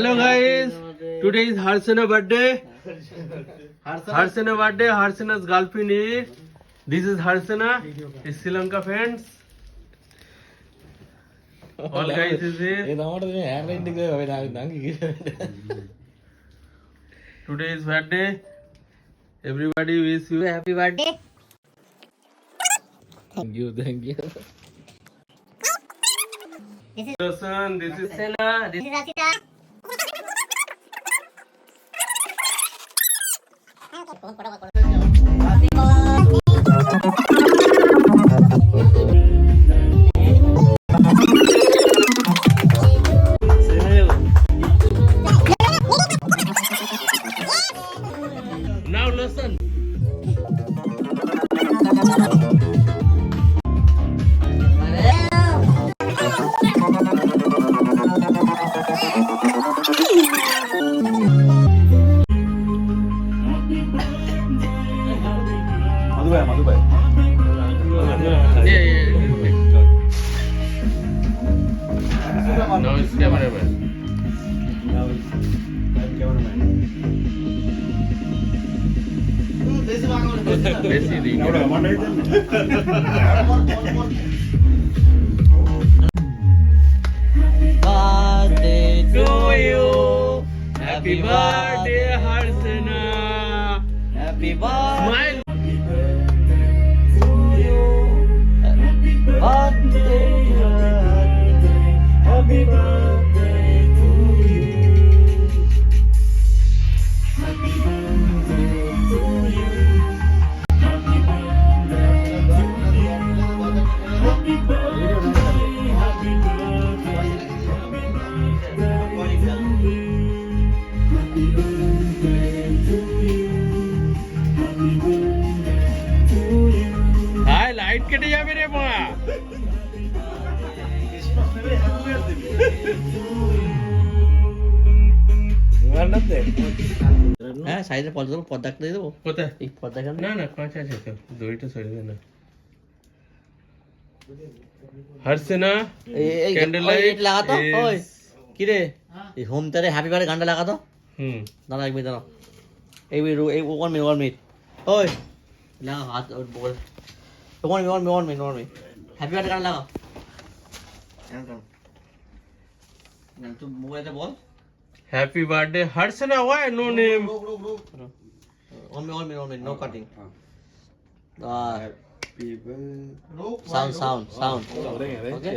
Hello guys, today is Harsana birthday. Harsana birthday. Harsana's girlfriend is. This is Harsana. Is Sri Lanka friends. All guys is here. Today is birthday. Everybody wish you happy birthday. Thank you. This is Rosan. This is Sena. This is Rachita. now listen. Madhubai. Yeah. Now it's cameraman. Birthday To you, happy birthday, Harsana. Happy birthday Smile. to you. Birthday. Happy birthday to you. High light কেটে যাবে রে মা হ্যাঁ সাইডে পর্দা দিয়ে দেবো কোথায় এই পর্দা কেন না কাঁচ আছে তো দড়িটা সরে দে না হারসেনা ক্যান্ডেল লাইট লাগাতো ওই কি রে এই হোম তারে হ্যাপি বার্থডে গানটা লাগাতো দাঁড়া এক মিনিট দাঁড়াও এই 1 মিনিট ওই লাগা হাত বল 1 মিনিট হ্যাপি বার্থডে গান লাগাও তুই মোবাইলটা বল হ্যাপি বার্থডে হারসেনা why no name 1 minute, no cutting. Sound. Okay.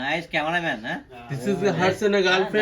Nice cameraman, huh? This is the Harsana girlfriend.